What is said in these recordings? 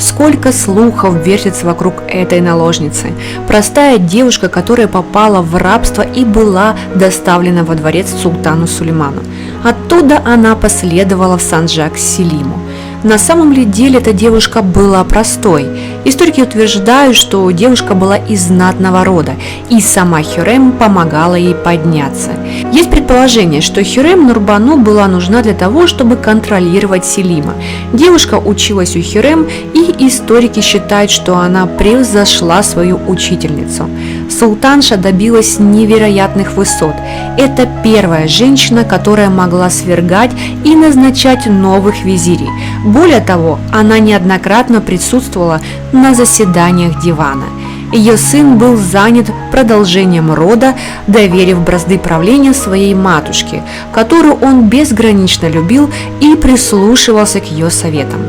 Сколько слухов вертится вокруг этой наложницы. Простая девушка, которая попала в рабство и была доставлена во дворец султану Сулейману. Оттуда она последовала в Санджак к Селиму. На самом ли деле эта девушка была простой? Историки утверждают, что девушка была из знатного рода, и сама Хюррем помогала ей подняться. Есть предположение, что Хюррем Нурбану была нужна для того, чтобы контролировать Селима. Девушка училась у Хюррем, и историки считают, что она превзошла свою учительницу. Султанша добилась невероятных высот. Это первая женщина, которая могла свергать и назначать новых визирей. Более того, она неоднократно присутствовала на заседаниях дивана. Ее сын был занят продолжением рода, доверив бразды правления своей матушке, которую он безгранично любил и прислушивался к ее советам.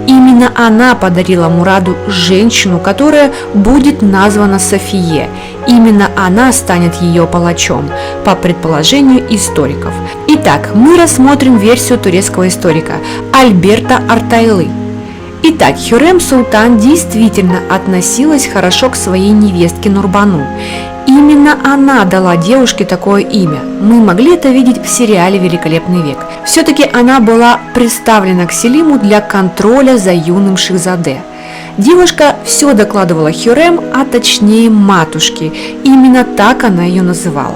Именно она подарила Мураду женщину, которая будет названа Софие. Именно она станет ее палачом, по предположению историков. Итак, мы рассмотрим версию турецкого историка Альберта Артайлы. Итак, Хюррем Султан действительно относилась хорошо к своей невестке Нурбану. Именно она дала девушке такое имя. Мы могли это видеть в сериале «Великолепный век». Все-таки она была представлена к Селиму для контроля за юным Шахзаде. Девушка все докладывала Хюррем, а точнее матушке. Именно так она ее называла.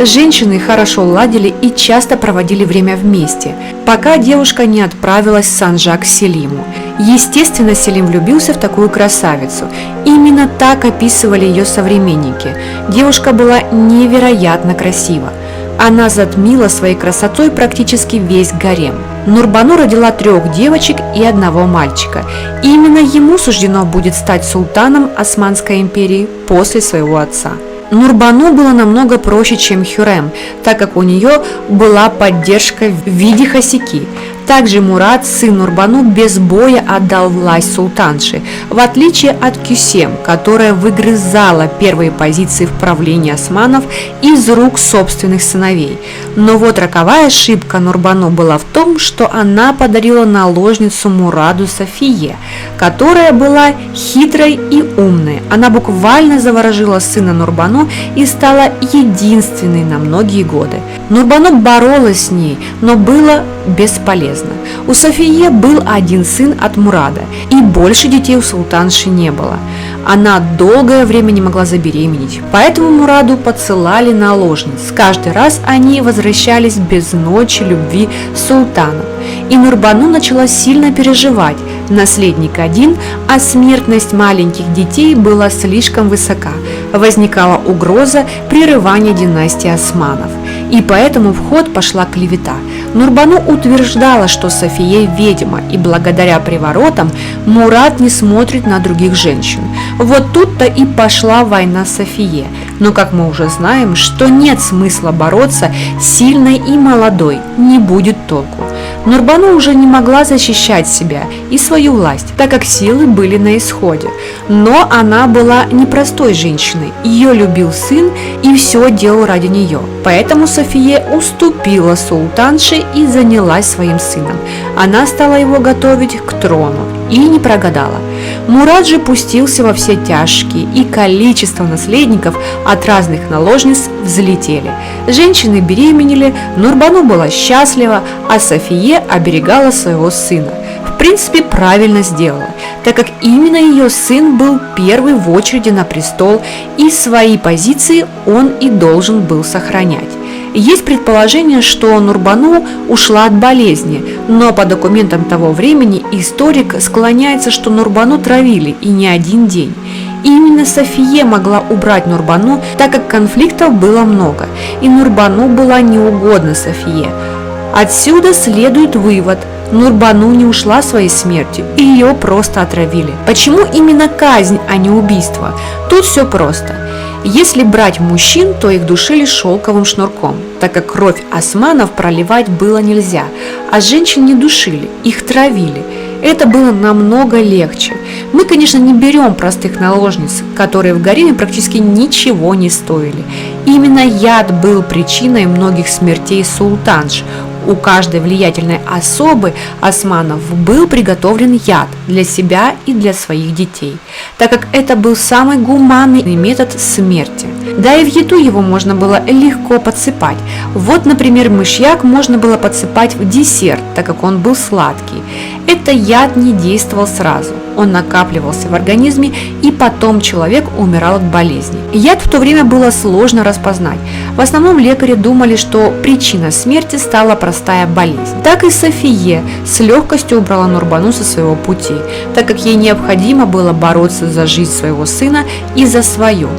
Женщины хорошо ладили и часто проводили время вместе, пока девушка не отправилась в Санджак к Селиму. Естественно, Селим влюбился в такую красавицу. Именно так описывали ее современники. Девушка была невероятно красива. Она затмила своей красотой практически весь гарем. Нурбану родила 3 девочек и 1 мальчика. Именно ему суждено будет стать султаном Османской империи после своего отца. Нурбану было намного проще, чем Хюррем, так как у нее была поддержка в виде хасики. Также Мурад, сын Нурбану, без боя отдал власть султанше, в отличие от Кюсем, которая выгрызала первые позиции в правлении османов из рук собственных сыновей. Но вот роковая ошибка Нурбану была в том, что она подарила наложницу Мураду Софие, которая была хитрой и умной. Она буквально заворожила сына Нурбану и стала единственной на многие годы. Нурбану боролась с ней, но было бесполезно. У Софии был 1 сын от Мурада, и больше детей у султанши не было. Она долгое время не могла забеременеть, поэтому Мураду подсылали наложниц. Каждый раз они возвращались без ночи любви султану. И Нурбану начала сильно переживать. Наследник один, а смертность маленьких детей была слишком высока. Возникала угроза прерывания династии османов. И поэтому в ход пошла клевета. Нурбану утверждала, что София ведьма, и благодаря приворотам Мурад не смотрит на других женщин. Вот тут-то и пошла война с Софией. Но, как мы уже знаем, что нет смысла бороться с сильной и молодой, не будет толку. Нурбану уже не могла защищать себя и свою власть, так как силы были на исходе. Но она была непростой женщиной, ее любил сын и все делал ради нее. Поэтому София уступила султанше и занялась своим сыном. Она стала его готовить к трону и не прогадала. Мурад же пустился во все тяжкие, и количество наследников от разных наложниц взлетели. Женщины беременели, Нурбану была счастлива, а София оберегала своего сына. В принципе, правильно сделала, так как именно ее сын был первый в очереди на престол, и свои позиции он и должен был сохранять. Есть предположение, что Нурбану ушла от болезни, но по документам того времени историк склоняется, что Нурбану травили и не 1 день. Именно София могла убрать Нурбану, так как конфликтов было много, и Нурбану была неугодна Софие. Отсюда следует вывод: Нурбану не ушла своей смертью, и ее просто отравили. Почему именно казнь, а не убийство? Тут все просто. Если брать мужчин, то их душили шелковым шнурком, так как кровь османов проливать было нельзя, а женщин не душили, их травили. Это было намного легче. Мы, конечно, не берем простых наложниц, которые в гареме практически ничего не стоили. Именно яд был причиной многих смертей султанш. У каждой влиятельной особы османов был приготовлен яд для себя и для своих детей, так как это был самый гуманный метод смерти. Да и в еду его можно было легко подсыпать. Вот, например, мышьяк можно было подсыпать в десерт, так как он был сладкий. Это яд не действовал сразу, он накапливался в организме, и потом человек умирал от болезни. Яд в то время было сложно распознать. В основном лекари думали, что причиной смерти стала простая болезнь. Так и София с легкостью убрала Нурбану со своего пути, так как ей необходимо было бороться за жизнь своего сына и за свою.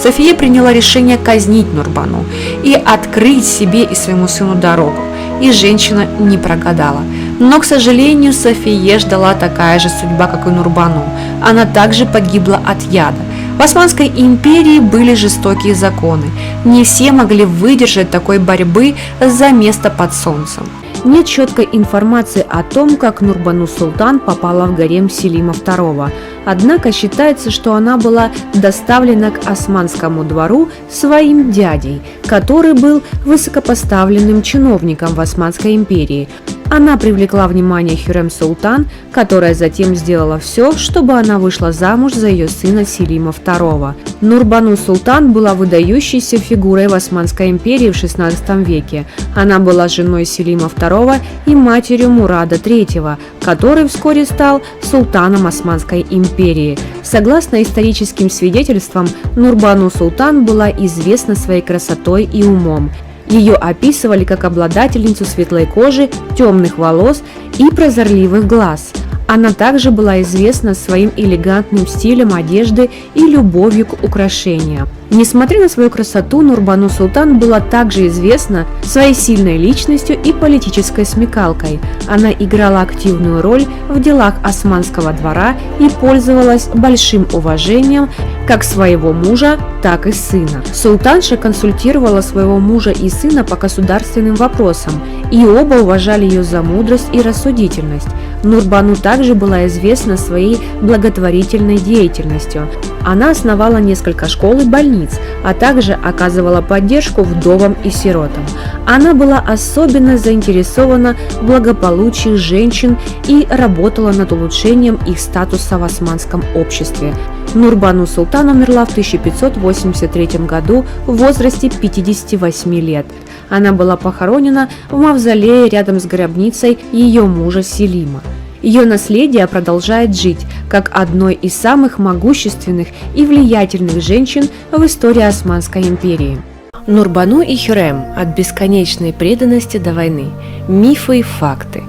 София приняла решение казнить Нурбану и открыть себе и своему сыну дорогу, и женщина не прогадала. Но, к сожалению, София ждала такая же судьба, как и Нурбану. Она также погибла от яда. В Османской империи были жестокие законы. Не все могли выдержать такой борьбы за место под солнцем. Нет четкой информации о том, как Нурбану Султан попала в гарем Селима II. Однако считается, что она была доставлена к османскому двору своим дядей, который был высокопоставленным чиновником в Османской империи. Она привлекла внимание Хюррем Султан, которая затем сделала все, чтобы она вышла замуж за ее сына Селима II. Нурбану Султан была выдающейся фигурой в Османской империи в XVI веке. Она была женой Селима II и матерью Мурада III, который вскоре стал султаном Османской империи. Согласно историческим свидетельствам, Нурбану Султан была известна своей красотой и умом. Ее описывали как обладательницу светлой кожи, темных волос и прозорливых глаз. Она также была известна своим элегантным стилем одежды и любовью к украшениям. Несмотря на свою красоту, Нурбану Султан была также известна своей сильной личностью и политической смекалкой. Она играла активную роль в делах османского двора и пользовалась большим уважением как своего мужа, так и сына. Султанша консультировала своего мужа и сына по государственным вопросам, и оба уважали ее за мудрость и рассудительность. Нурбану также была известна своей благотворительной деятельностью. Она основала несколько школ и больниц, а также оказывала поддержку вдовам и сиротам. Она была особенно заинтересована в благополучии женщин и работала над улучшением их статуса в османском обществе. Нурбану Султан умерла в 1583 году в возрасте 58 лет. Она была похоронена в мавзолее рядом с гробницей ее мужа Селима. Ее наследие продолжает жить как одной из самых могущественных и влиятельных женщин в истории Османской империи. Нурбану и Хюррем от бесконечной преданности до войны. Мифы и факты.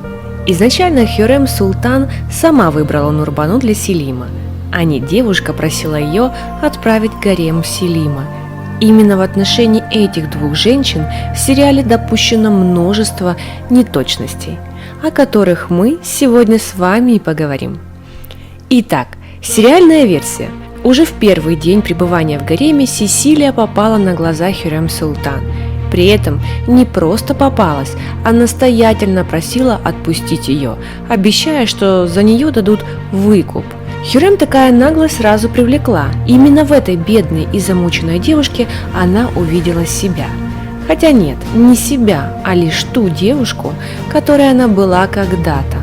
Изначально Хюррем Султан сама выбрала Нурбану для Селима, а не девушка просила ее отправить в гарем Селима. Именно в отношении этих двух женщин в сериале допущено множество неточностей, о которых мы сегодня с вами и поговорим. Итак, сериальная версия. Уже в первый день пребывания в гареме Сесилия попала на глаза Хюррем Султан. При этом не просто попалась, а настоятельно просила отпустить ее, обещая, что за нее дадут выкуп. Хюррем такая наглость сразу привлекла. Именно в этой бедной и замученной девушке она увидела себя. Хотя нет, не себя, а лишь ту девушку, которой она была когда-то.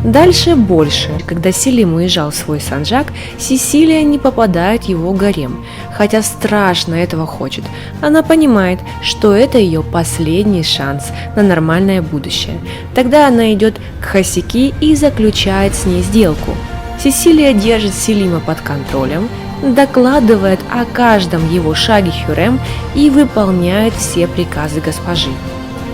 Дальше больше. Когда Селим уезжал в свой санджак, Сесилия не попадает в его гарем, хотя страшно этого хочет. Она понимает, что это ее последний шанс на нормальное будущее. Тогда она идет к Хасики и заключает с ней сделку. Сесилия держит Селима под контролем, докладывает о каждом его шаге Хюррем и выполняет все приказы госпожи.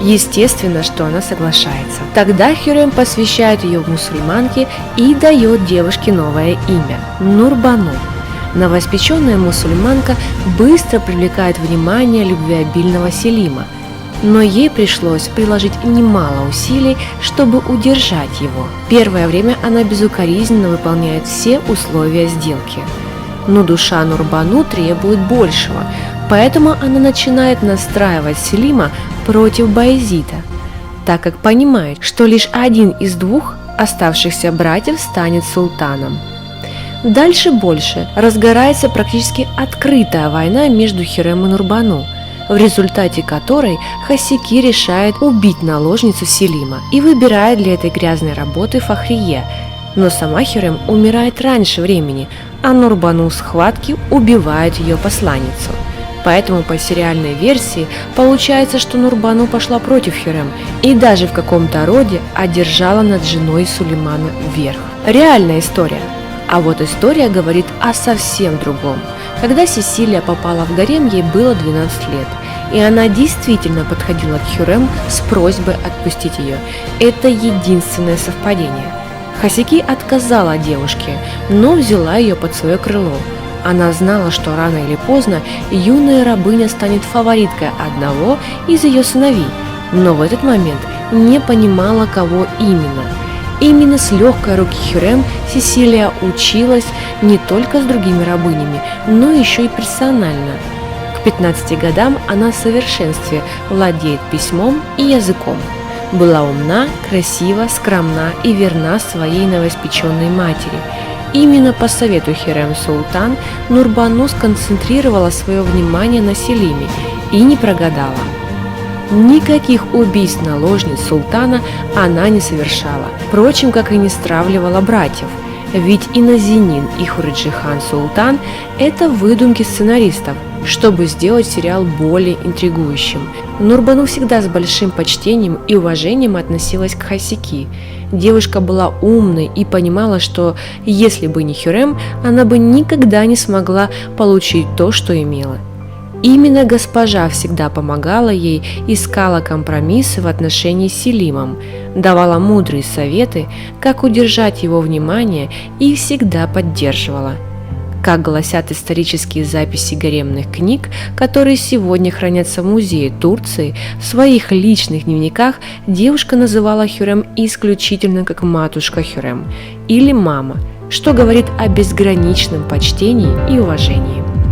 Естественно, что она соглашается. Тогда Хюррем посвящает ее в мусульманки и дает девушке новое имя – Нурбану. Новоиспеченная мусульманка быстро привлекает внимание любвеобильного Селима, но ей пришлось приложить немало усилий, чтобы удержать его. Первое время она безукоризненно выполняет все условия сделки. Но душа Нурбану требует большего, поэтому она начинает настраивать Селима против Баязида, так как понимает, что лишь один из двух оставшихся братьев станет султаном. Дальше больше. Разгорается практически открытая война между Хюррем и Нурбану, в результате которой Хасики решает убить наложницу Селима и выбирает для этой грязной работы Фахрие, Но сама Хюррем умирает раньше времени, а Нурбану в схватке убивает ее посланницу. Поэтому по сериальной версии получается, что Нурбану пошла против Хюррем и даже в каком-то роде одержала над женой Сулеймана верх. Реальная история. А вот история говорит о совсем другом. Когда Сесилия попала в гарем, ей было 12 лет, и она действительно подходила к Хюррем с просьбой отпустить ее. Это единственное совпадение. Хасики отказала девушке, но взяла ее под свое крыло. Она знала, что рано или поздно юная рабыня станет фавориткой одного из ее сыновей, но в этот момент не понимала, кого именно. Именно с легкой руки Хюррем Сесилия училась не только с другими рабынями, но еще и персонально. К 15 годам она в совершенстве владеет письмом и языком. Была умна, красива, скромна и верна своей новоиспеченной матери. Именно по совету Хюррем Султан Нурбану сконцентрировала свое внимание на Селиме и не прогадала. Никаких убийств наложниц султана она не совершала, впрочем, как и не стравливала братьев. Ведь и Назинин, и Хуриджи-хан Султан – это выдумки сценаристов, чтобы сделать сериал более интригующим. Нурбану всегда с большим почтением и уважением относилась к Хасики. Девушка была умной и понимала, что если бы не Хюррем, она бы никогда не смогла получить то, что имела. Именно госпожа всегда помогала ей, искала компромиссы в отношении с Селимом, давала мудрые советы, как удержать его внимание, и всегда поддерживала. Как гласят исторические записи гаремных книг, которые сегодня хранятся в музее Турции, в своих личных дневниках девушка называла Хюррем исключительно как матушка Хюррем или мама, что говорит о безграничном почтении и уважении.